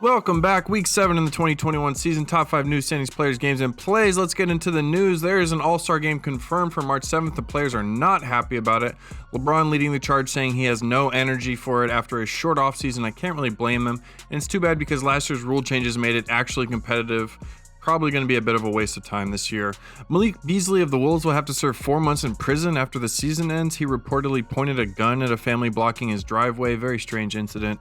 Welcome back. Week 7 in the 2021 season. Top 5 news, standings, players, games, and plays. Let's get into the news. There is an all-star game confirmed for March 7th. The players are not happy about it. LeBron leading the charge, saying he has no energy for it after a short offseason. I can't really blame him. And it's too bad because last year's rule changes made it actually competitive. Probably going to be a bit of a waste of time this year. Malik Beasley of the Wolves will have to serve 4 months in prison after the season ends. He reportedly pointed a gun at a family blocking his driveway. Very strange incident.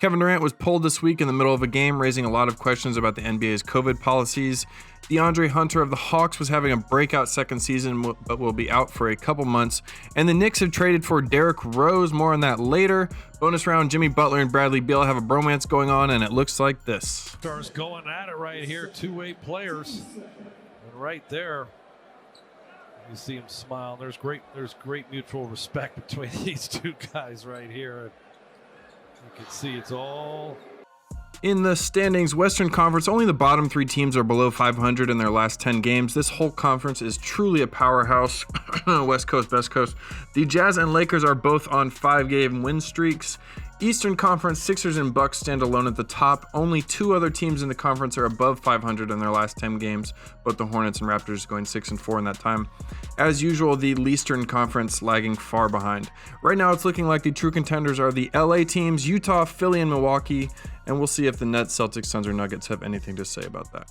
Kevin Durant was pulled this week in the middle of a game, raising a lot of questions about the NBA's COVID policies. DeAndre Hunter of the Hawks was having a breakout second season, but will be out for a couple months. And the Knicks have traded for Derrick Rose. More on that later. Bonus round, Jimmy Butler and Bradley Beal have a bromance going on, and it looks like this. Stars going at it right here, two-way players. And right there, you see him smile. There's great mutual respect between these two guys right here. You can see it's all... In the standings, Western Conference, only the bottom 3 teams are below 500 in their last 10 games. This whole conference is truly a powerhouse. West Coast, Best Coast. The Jazz and Lakers are both on 5-game win streaks. Eastern Conference, Sixers and Bucks stand alone at the top. Only 2 other teams in the conference are above 500 in their last 10 games, but the Hornets and Raptors going 6-4 in that time. As usual, the Eastern Conference lagging far behind. Right now, it's looking like the true contenders are the LA teams, Utah, Philly, and Milwaukee, and we'll see if the Nets, Celtics, Suns, or Nuggets have anything to say about that.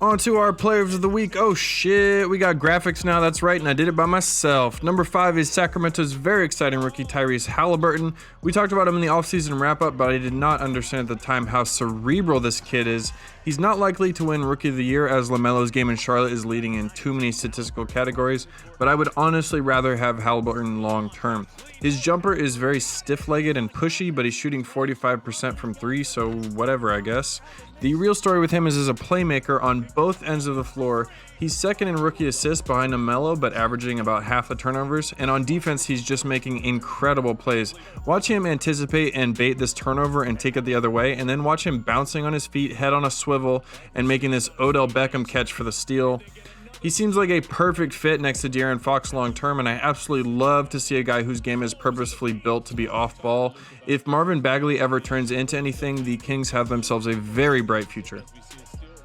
On to our players of the week. Oh shit, we got graphics now, that's right, and I did it by myself. Number 5 is Sacramento's very exciting rookie Tyrese Halliburton. We talked about him in the offseason wrap-up, but I did not understand at the time how cerebral this kid is. He's not likely to win Rookie of the Year, as LaMelo's game in Charlotte is leading in too many statistical categories, but I would honestly rather have Halliburton long-term. His jumper is very stiff-legged and pushy, but he's shooting 45% from 3, so whatever, I guess. The real story with him is as a playmaker on both ends of the floor. He's second in rookie assists behind LaMelo, but averaging about half the turnovers. And on defense, he's just making incredible plays. Watch him anticipate and bait this turnover and take it the other way, and then watch him bouncing on his feet, head on a swivel, and making this Odell Beckham catch for the steal. He seems like a perfect fit next to De'Aaron Fox long term, and I absolutely love to see a guy whose game is purposefully built to be off ball. If Marvin Bagley ever turns into anything, the Kings have themselves a very bright future.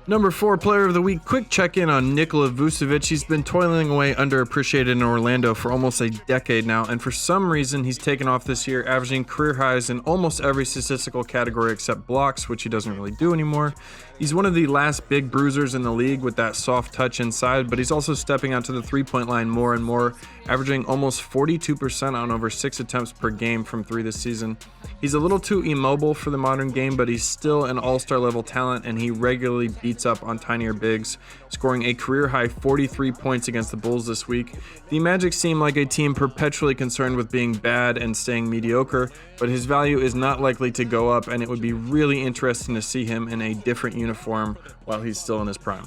Number 4 player of the week, quick check-in on Nikola Vucevic. He's been toiling away underappreciated in Orlando for almost a decade now, and for some reason he's taken off this year, averaging career highs in almost every statistical category except blocks, which he doesn't really do anymore. He's one of the last big bruisers in the league with that soft touch inside, but he's also stepping out to the three-point line more and more, averaging almost 42% on over 6 attempts per game from 3 this season. He's a little too immobile for the modern game, but he's still an all-star level talent, and he regularly beats up on tinier bigs, scoring a career-high 43 points against the Bulls this week. The Magic seem like a team perpetually concerned with being bad and staying mediocre, but his value is not likely to go up, and it would be really interesting to see him in a different uniform while he's still in his prime.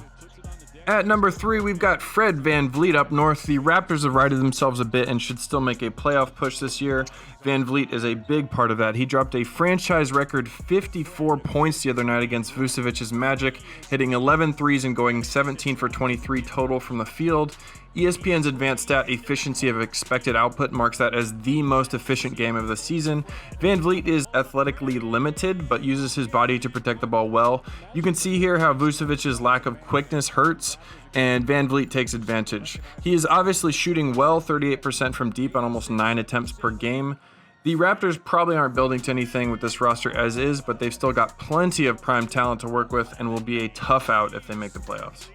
At number 3, we've got Fred VanVleet up north. The Raptors have righted themselves a bit and should still make a playoff push this year. VanVleet is a big part of that. He dropped a franchise record 54 points the other night against Vucevic's Magic, hitting 11 threes and going 17 for 23 total from the field. ESPN's advanced stat efficiency of expected output marks that as the most efficient game of the season. VanVleet is athletically limited, but uses his body to protect the ball well. You can see here how Vucevic's lack of quickness hurts, and VanVleet takes advantage. He is obviously shooting well, 38% from deep on almost 9 attempts per game. The Raptors probably aren't building to anything with this roster as is, but they've still got plenty of prime talent to work with and will be a tough out if they make the playoffs.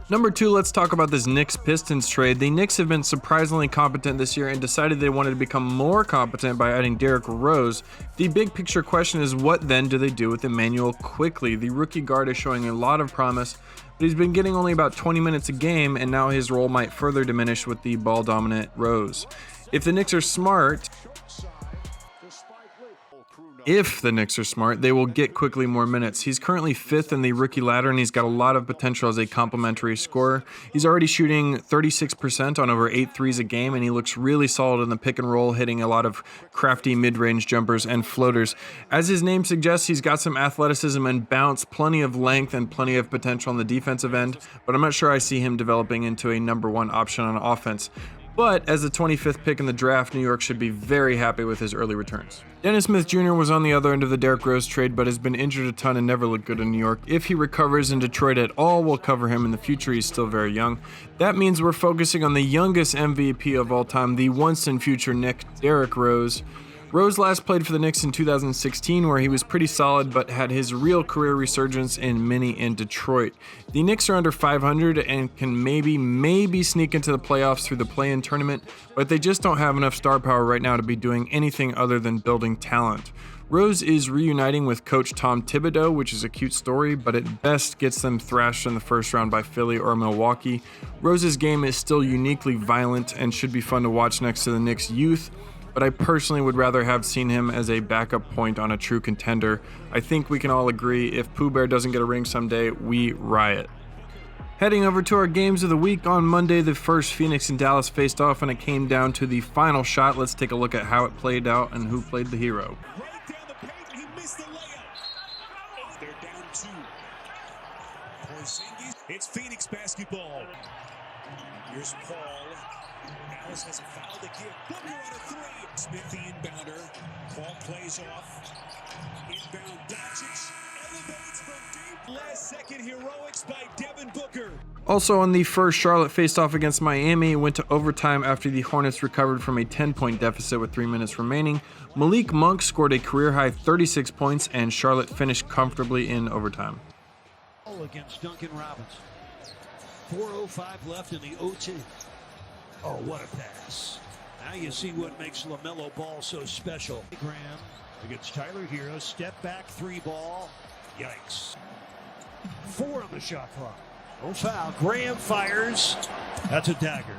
Number 2, let's talk about this Knicks-Pistons trade. The Knicks have been surprisingly competent this year and decided they wanted to become more competent by adding Derrick Rose. The big picture question is, what then do they do with Emmanuel Quickley? The rookie guard is showing a lot of promise, but he's been getting only about 20 minutes a game, and now his role might further diminish with the ball-dominant Rose. If the Knicks are smart, they will get Quickley more minutes. He's currently 5th in the rookie ladder, and he's got a lot of potential as a complementary scorer. He's already shooting 36% on over 8 threes a game, and he looks really solid in the pick and roll, hitting a lot of crafty mid-range jumpers and floaters. As his name suggests, he's got some athleticism and bounce, plenty of length, and plenty of potential on the defensive end, but I'm not sure I see him developing into a number 1 option on offense. But as the 25th pick in the draft, New York should be very happy with his early returns. Dennis Smith Jr. was on the other end of the Derrick Rose trade, but has been injured a ton and never looked good in New York. If he recovers in Detroit at all, we'll cover him in the future. He's still very young. That means we're focusing on the youngest MVP of all time, the once and future Knick, Derrick Rose. Rose last played for the Knicks in 2016, where he was pretty solid but had his real career resurgence in Minnie in Detroit. The Knicks are under 500 and can maybe sneak into the playoffs through the play-in tournament, but they just don't have enough star power right now to be doing anything other than building talent. Rose is reuniting with coach Tom Thibodeau, which is a cute story, but at best gets them thrashed in the first round by Philly or Milwaukee. Rose's game is still uniquely violent and should be fun to watch next to the Knicks' youth, but I personally would rather have seen him as a backup point on a true contender. I think we can all agree if Pooh Bear doesn't get a ring someday, we riot. Heading over to our games of the week, on Monday, the first Phoenix and Dallas faced off and it came down to the final shot. Let's take a look at how it played out and who played the hero. Right down the paint, he missed the layup. They're down 2. Porzingis. It's Phoenix basketball. Here's Paul. Dallas has a foul to give. Booker on a 3. Smith the inbounder. Paul plays off. Inbound Doncic. Elevates from deep. Last second heroics by Devin Booker. Also on the first, Charlotte faced off against Miami, went to overtime after the Hornets recovered from a 10-point deficit with 3 minutes remaining. Malik Monk scored a career-high 36 points, and Charlotte finished comfortably in overtime. Against Duncan Robinson. 4:05 left in the OT. Oh, what a pass. Now you see what makes LaMelo Ball so special. Graham against Tyler Hero. Step back 3 ball. Yikes. 4 on the shot clock. No foul. Graham fires. That's a dagger.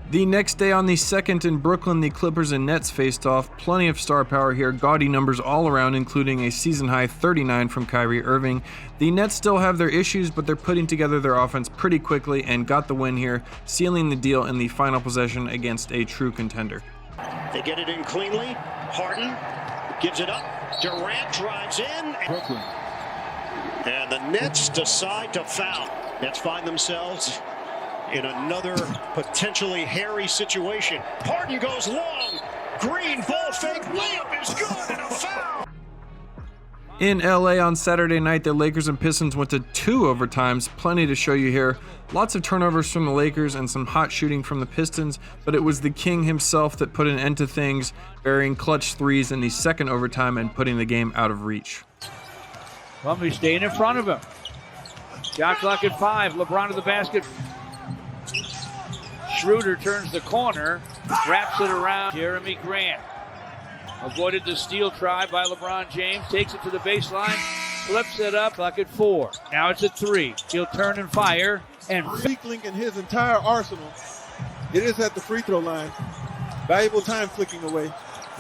The next day on the 2nd in Brooklyn, the Clippers and Nets faced off. Plenty of star power here, gaudy numbers all around, including a season-high 39 from Kyrie Irving. The Nets still have their issues, but they're putting together their offense pretty quickly and got the win here, sealing the deal in the final possession against a true contender. They get it in cleanly. Harden gives it up. Durant drives in. Brooklyn. And the Nets decide to foul. Nets find themselves in another potentially hairy situation. Harden goes long. Green ball fake. Layup is good and a foul. In LA on Saturday night, the Lakers and Pistons went to 2 overtimes. Plenty to show you here. Lots of turnovers from the Lakers and some hot shooting from the Pistons, but it was the King himself that put an end to things, burying clutch threes in the second overtime and putting the game out of reach. Plumlee staying in front of him. Shot clock at 5. LeBron to the basket. Schroeder turns the corner, wraps it around Jeremy Grant. Avoided the steal try by LeBron James. Takes it to the baseline. Flips it up. Clock at 4. Now it's at 3. He'll turn and fire. And Fleekling in his entire arsenal. It is at the free throw line. Valuable time flicking away.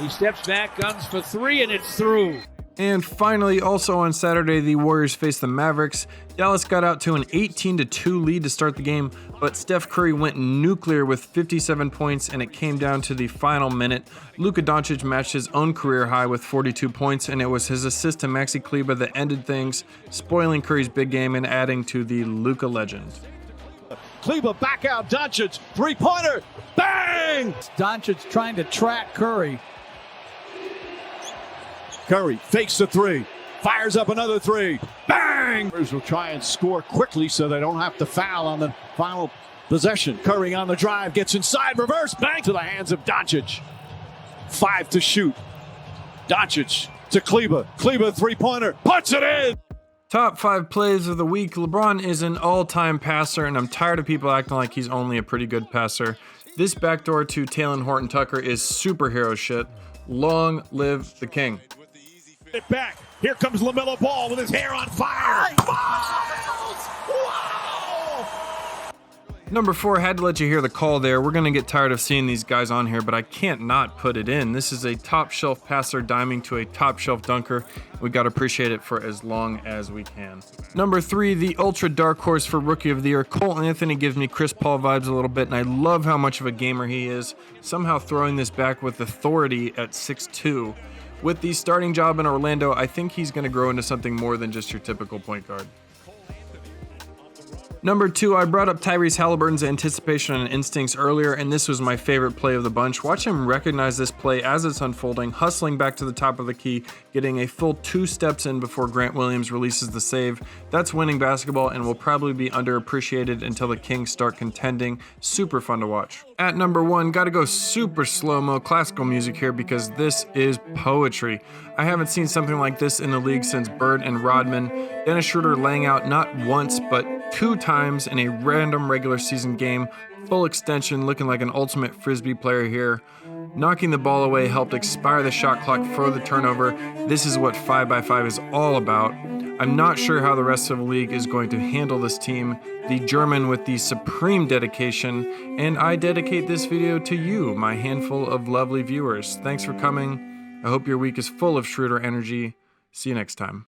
he steps back, guns for 3, and it's through. And finally, also on Saturday, the Warriors faced the Mavericks. Dallas got out to an 18-2 lead to start the game, but Steph Curry went nuclear with 57 points, and it came down to the final minute. Luka Doncic matched his own career high with 42 points, and it was his assist to Maxi Kleber that ended things, spoiling Curry's big game and adding to the Luka legend. Kleber back out, Doncic, three-pointer, bang! Doncic trying to track Curry. Curry fakes the three, fires up another three, bang! Warriors will try and score quickly so they don't have to foul on the final possession. Curry on the drive, gets inside, reverse, bang to the hands of Doncic. 5 to shoot. Doncic to Kleber. Kleber three-pointer, puts it in! Top 5 plays of the week. LeBron is an all-time passer, and I'm tired of people acting like he's only a pretty good passer. This backdoor to Talen Horton-Tucker is superhero shit. Long live the king. It back. Here comes LaMelo Ball with his hair on fire. Number 4, had to let you hear the call there. We're going to get tired of seeing these guys on here, but I can't not put it in. This is a top-shelf passer diming to a top-shelf dunker. We got to appreciate it for as long as we can. Number 3, the ultra dark horse for Rookie of the Year. Cole Anthony gives me Chris Paul vibes a little bit, and I love how much of a gamer he is. Somehow throwing this back with authority at 6'2". With the starting job in Orlando, I think he's going to grow into something more than just your typical point guard. Number 2, I brought up Tyrese Halliburton's anticipation and instincts earlier, and this was my favorite play of the bunch. Watch him recognize this play as it's unfolding, hustling back to the top of the key, getting a full 2 steps in before Grant Williams releases the save. That's winning basketball and will probably be underappreciated until the Kings start contending. Super fun to watch. At number 1, gotta go super slow-mo classical music here because this is poetry. I haven't seen something like this in the league since Bird and Rodman. Dennis Schroeder laying out not once, but 2 times in a random regular season game. Full extension, looking like an ultimate Frisbee player here. Knocking the ball away helped expire the shot clock for the turnover. This is what 5x5 is all about. I'm not sure how the rest of the league is going to handle this team. The German with the supreme dedication, and I dedicate this video to you, my handful of lovely viewers. Thanks for coming. I hope your week is full of Schroeder energy. See you next time.